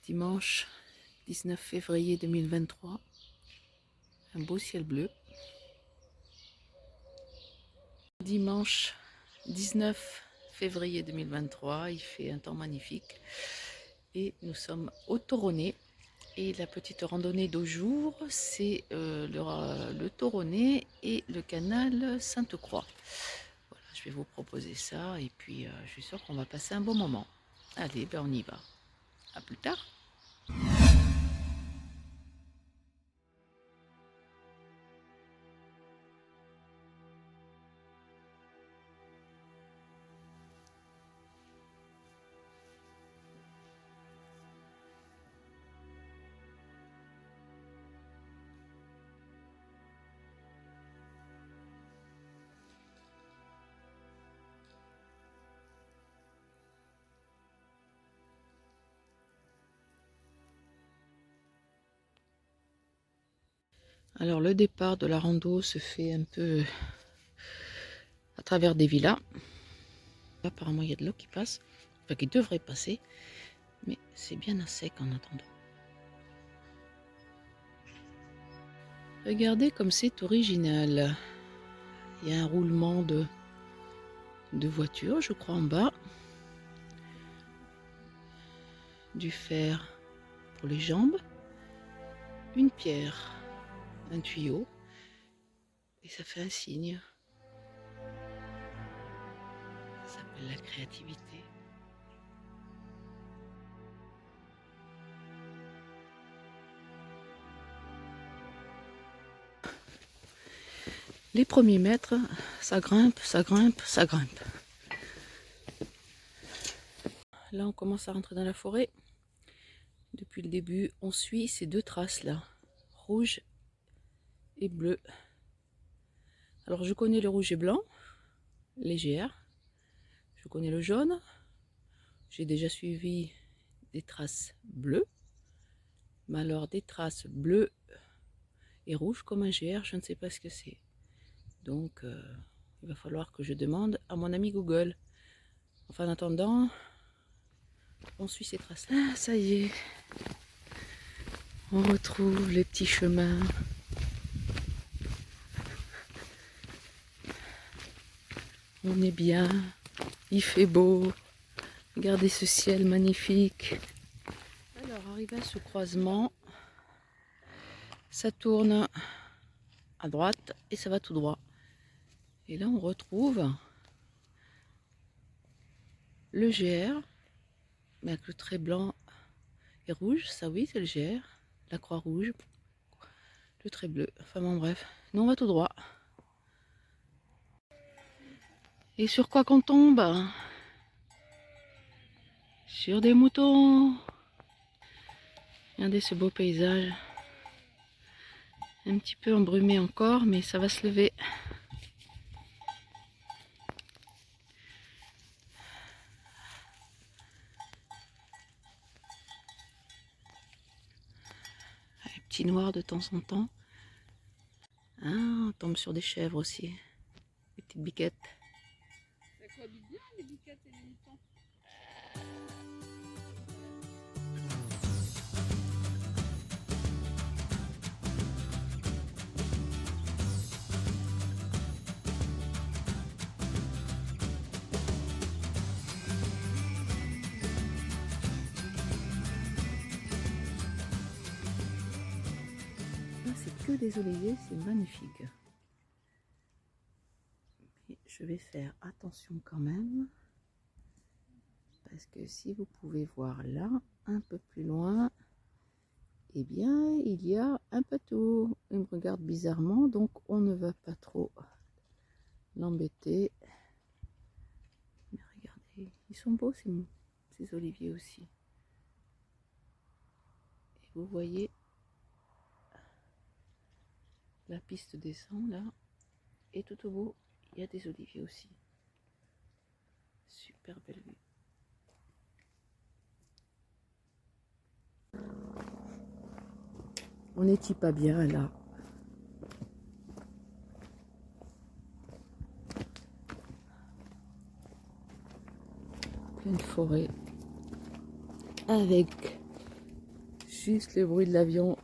Dimanche 19 février 2023, un beau ciel bleu. Dimanche 19 février 2023, il fait un temps magnifique et nous sommes au Toronnet. Et la petite randonnée d'au jour, c'est le Toronnet et le canal Sainte-Croix. Voilà, je vais vous proposer ça et puis je suis sûre qu'on va passer un bon moment. Allez, ben on y va. À plus tard. Alors le départ de la rando se fait un peu à travers des villas. Apparemment il y a de l'eau qui passe, enfin qui devrait passer, mais c'est bien à sec en attendant. Regardez comme c'est original. Il y a un roulement de voiture, je crois, en bas. Du fer pour les jambes. Une pierre, un tuyau. Et ça fait un signe. Ça s'appelle la créativité. Les premiers mètres, ça grimpe, ça grimpe, ça grimpe. Là, on commence à rentrer dans la forêt. Depuis le début, on suit ces deux traces-là, rouge et bleu. Alors, je connais le rouge et blanc, légère. Je connais le jaune. J'ai déjà suivi des traces bleues. Mais alors, des traces bleues et rouges comme un GR, je ne sais pas ce que c'est. Donc, il va falloir que je demande à mon ami Google. Enfin, en attendant, on suit ces traces. Ah, ça y est. On retrouve les petits chemins. On est bien. Il fait beau. Regardez ce ciel magnifique. Alors, arrivé à ce croisement, ça tourne à droite et ça va tout droit. Et là, on retrouve le GR, mais avec le trait blanc et rouge. Ça, oui, c'est le GR. La croix rouge. Le trait bleu. Enfin, bon, bref. Nous, on va tout droit. Et sur quoi qu'on tombe? Sur des moutons. Regardez ce beau paysage. Un petit peu embrumé encore, mais ça va se lever. Un petit noir de temps en temps. Ah, on tombe sur des chèvres aussi. Des petites biquettes. Ça cohabite bien les biquettes et les moutons. C'est que des oliviers, c'est magnifique. Et je vais faire attention quand même. Parce que si vous pouvez voir là, un peu plus loin, eh bien, il y a un patou. Il me regarde bizarrement, donc on ne va pas trop l'embêter. Mais regardez, ils sont beaux ces oliviers aussi. Et vous voyez, la piste descend là, et tout au bout, il y a des oliviers aussi. Super belle vue. On n'est-il pas bien là? Pleine forêt avec juste le bruit de l'avion.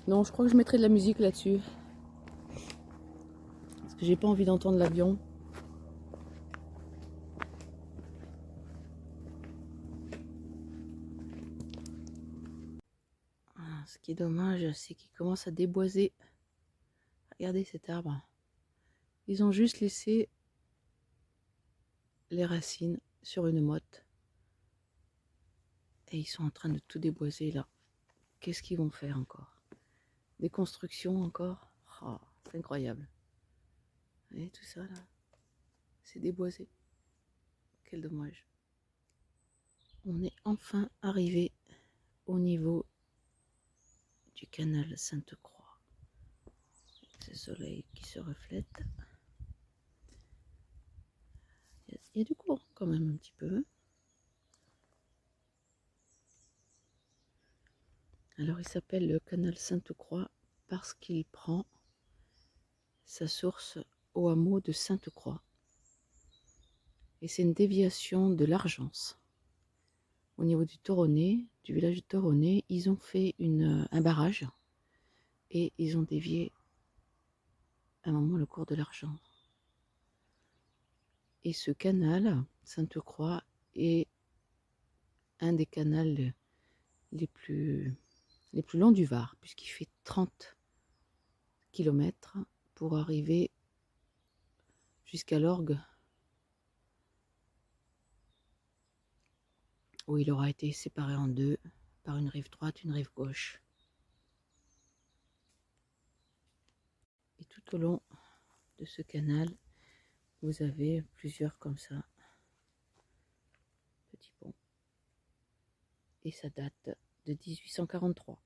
Non, je crois que je mettrai de la musique là-dessus. Parce que j'ai pas envie d'entendre l'avion. Ce qui est dommage, c'est qu'ils commencent à déboiser. Regardez cet arbre. Ils ont juste laissé les racines sur une motte. Et ils sont en train de tout déboiser là. Qu'est-ce qu'ils vont faire encore? Des constructions encore? Oh, c'est incroyable. Vous voyez tout ça là? C'est déboisé. Quel dommage. On est enfin arrivé au niveau du canal Sainte-Croix. Ce soleil qui se reflète. Il y a du courant quand même un petit peu. Alors il s'appelle le canal Sainte-Croix parce qu'il prend sa source au hameau de Sainte-Croix. Et c'est une déviation de l'Argence. Au niveau du Toronnet, du village de Toronnet, ils ont fait un barrage et ils ont dévié à un moment le cours de l'Argence. Et ce canal, Sainte-Croix, est un des canals les plus longs du Var, puisqu'il fait 30 km pour arriver jusqu'à l'Orgue, où il aura été séparé en deux par une rive droite, une rive gauche. Et tout au long de ce canal, vous avez plusieurs comme ça, petits ponts. Et ça date de 1843.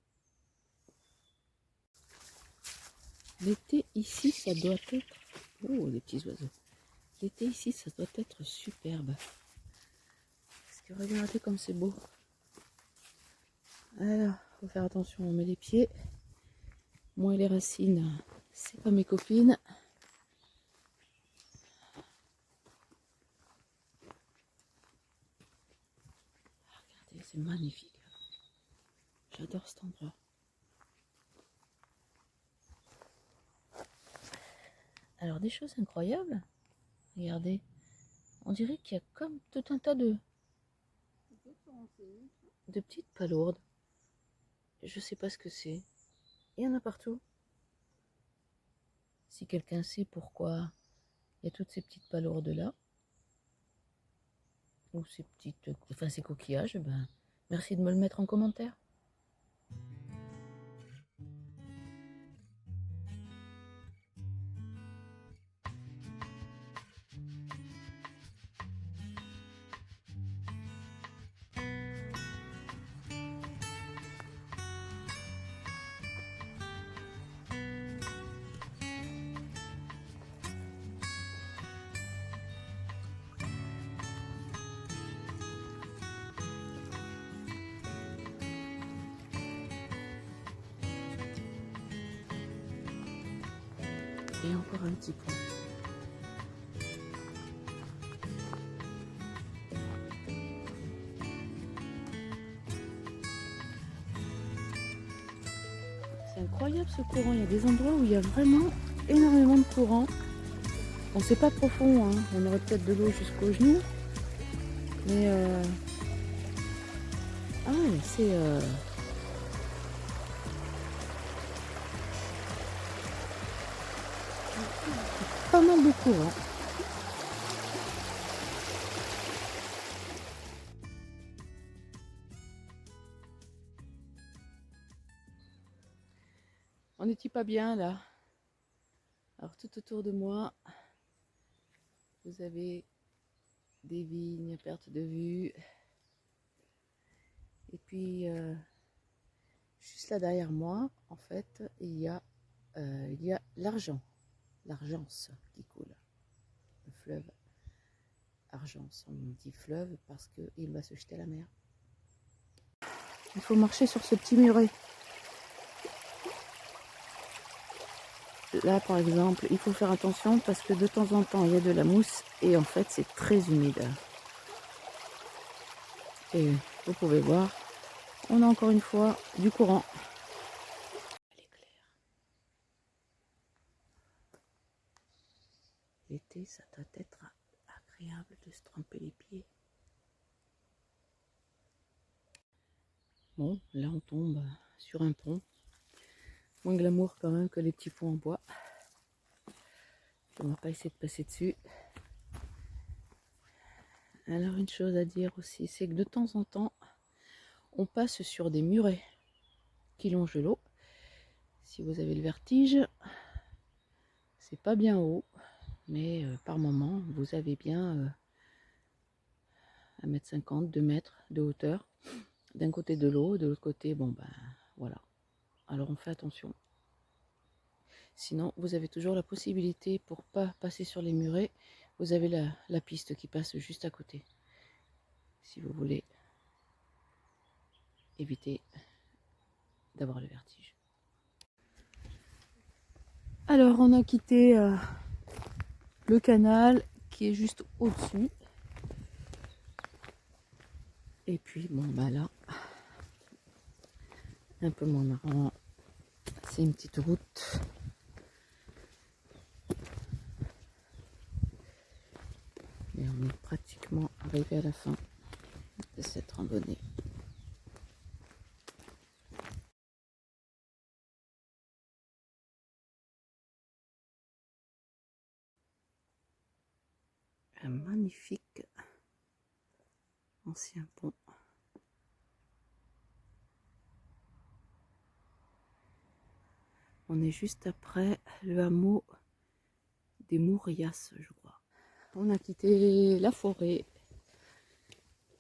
L'été ici, ça doit être... Oh, les petits oiseaux. L'été ici, ça doit être superbe. Parce que regardez comme c'est beau. Alors, faut faire attention, on met les pieds. Moi et les racines, c'est pas mes copines. Regardez, c'est magnifique. J'adore cet endroit. Alors, des choses incroyables. Regardez, on dirait qu'il y a comme tout un tas de petites palourdes. Je sais pas ce que c'est. Il y en a partout. Si quelqu'un sait pourquoi il y a toutes ces petites palourdes là, ou ces ces coquillages, ben, merci de me le mettre en commentaire. Et encore un petit peu. C'est incroyable ce courant. Il y a des endroits où il y a vraiment énormément de courant. Bon, c'est pas profond, hein. On aurait peut-être de l'eau jusqu'aux genoux. Mais ah ouais, c'est pas mal de courant. On n'est-il pas bien là? Alors tout autour de moi, vous avez des vignes à perte de vue. Et puis juste là derrière moi, en fait, il y a l'Argence qui coule. Le fleuve Argence. On dit fleuve parce qu'il va se jeter à la mer. Il faut marcher sur ce petit muret. là par exemple, il faut faire attention parce que de temps en temps, il y a de la mousse et en fait, c'est très humide. Et vous pouvez voir, on a encore une fois du courant. Elle est claire. L'été, ça doit être agréable de se tremper les pieds. Bon, là on tombe sur un pont. Moins glamour quand même que les petits ponts en bois. On va pas essayer de passer dessus. Alors une chose à dire aussi, c'est que de temps en temps, on passe sur des murets qui longent l'eau. Si vous avez le vertige, c'est pas bien haut, mais par moment, vous avez bien 1,50 m, 2 mètres de hauteur. D'un côté de l'eau, de l'autre côté, bon ben voilà. Alors on fait attention. Sinon, vous avez toujours la possibilité, pour pas passer sur les murets, vous avez la piste qui passe juste à côté. Si vous voulez éviter d'avoir le vertige. Alors on a quitté le canal qui est juste au-dessus. Et puis bon bah là, un peu moins marrant, c'est une petite route. Et on est pratiquement arrivé à la fin de cette randonnée. Un magnifique ancien pont. On est juste après le hameau des Mourias, je crois. On a quitté la forêt.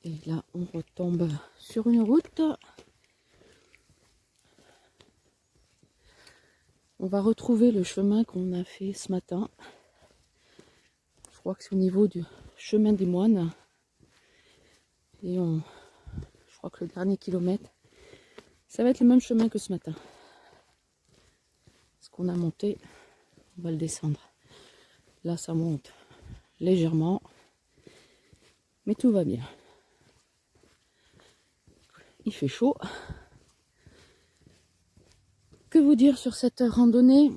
Et là, on retombe sur une route. On va retrouver le chemin qu'on a fait ce matin. Je crois que c'est au niveau du chemin des moines. Et je crois que le dernier kilomètre, ça va être le même chemin que ce matin. Ce qu'on a monté, on va le descendre. Là, ça monte légèrement, mais tout va bien. Il fait chaud. Que vous dire sur cette randonnée?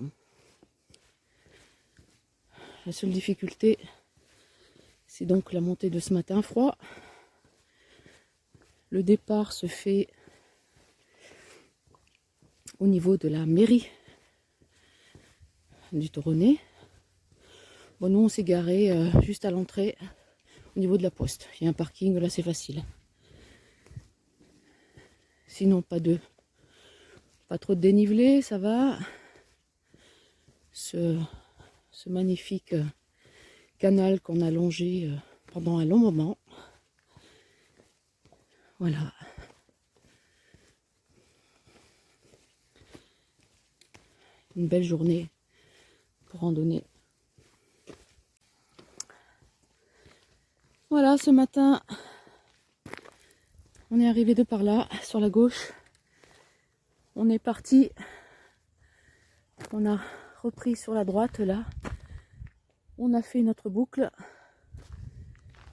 La seule difficulté, c'est donc la montée de ce matin froid. Le départ se fait au niveau de la mairie du Toronnet. Bon, nous on s'est garé juste à l'entrée au niveau de la poste. Il y a un parking, là c'est facile. Sinon pas trop de dénivelé, ça va. Ce magnifique canal qu'on a longé pendant un long moment. Voilà. Une belle journée pour randonner. Voilà, ce matin, on est arrivé de par là, sur la gauche. On est parti. On a repris sur la droite, là. On a fait notre boucle.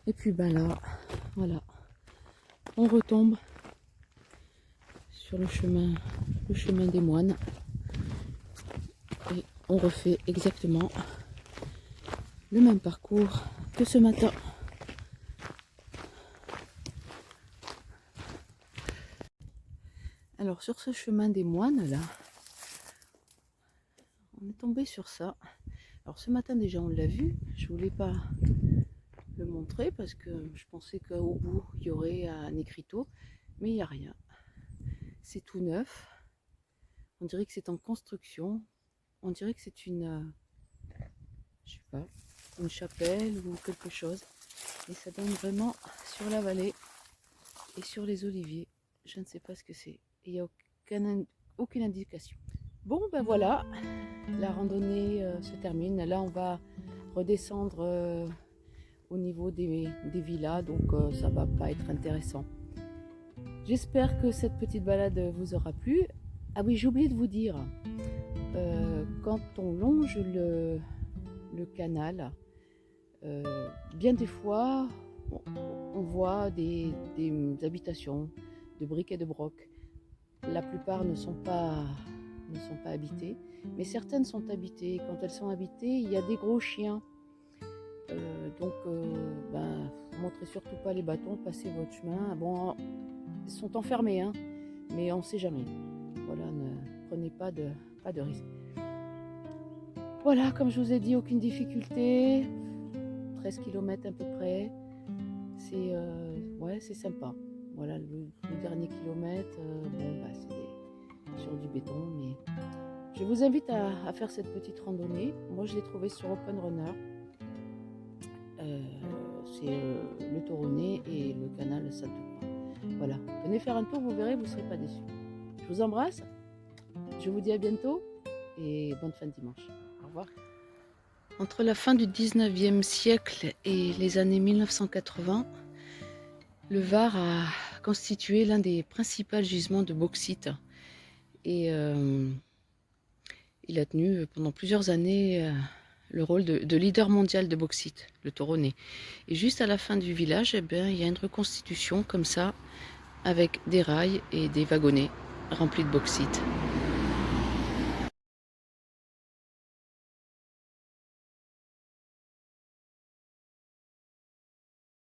Et puis, ben là, voilà. On retombe sur le chemin des moines. Et on refait exactement le même parcours que ce matin. Alors sur ce chemin des moines là, on est tombé sur ça. Alors ce matin déjà on l'a vu, je voulais pas le montrer parce que je pensais qu'au bout il y aurait un écriteau, mais il n'y a rien. C'est tout neuf, on dirait que c'est en construction, on dirait que c'est une, je sais pas, une chapelle ou quelque chose. Et ça donne vraiment sur la vallée et sur les oliviers. Je ne sais pas ce que c'est. Il n'y a aucune indication. Bon ben voilà, la randonnée se termine. Là on va redescendre au niveau des villas, donc ça va pas être intéressant. J'espère que cette petite balade vous aura plu. Ah oui, j'ai oublié de vous dire, quand on longe le canal, bien des fois, on voit des habitations de briques et de broc. La plupart ne sont pas habitées, mais certaines sont habitées. Quand elles sont habitées, il y a des gros chiens. Donc, montrez surtout pas les bâtons, passez votre chemin. Bon, ils sont enfermés, hein, mais on ne sait jamais. Voilà, ne prenez pas de risque. Voilà, comme je vous ai dit, aucune difficulté. 13 km à peu près. C'est sympa. Voilà, le dernier kilomètre, c'est sur du béton, mais je vous invite à faire cette petite randonnée. Moi, je l'ai trouvée sur Open Runner. C'est le Toronnet et le canal Sainte-Croix. Voilà, venez faire un tour, vous verrez, vous ne serez pas déçus. Je vous embrasse, je vous dis à bientôt et bonne fin de dimanche. Au revoir. Entre la fin du 19e siècle et les années 1980, le Var a constitué l'un des principaux gisements de bauxite et il a tenu pendant plusieurs années le rôle de leader mondial de bauxite, le Toronnet. Et juste à la fin du village, il y a une reconstitution comme ça, avec des rails et des wagonnets remplis de bauxite.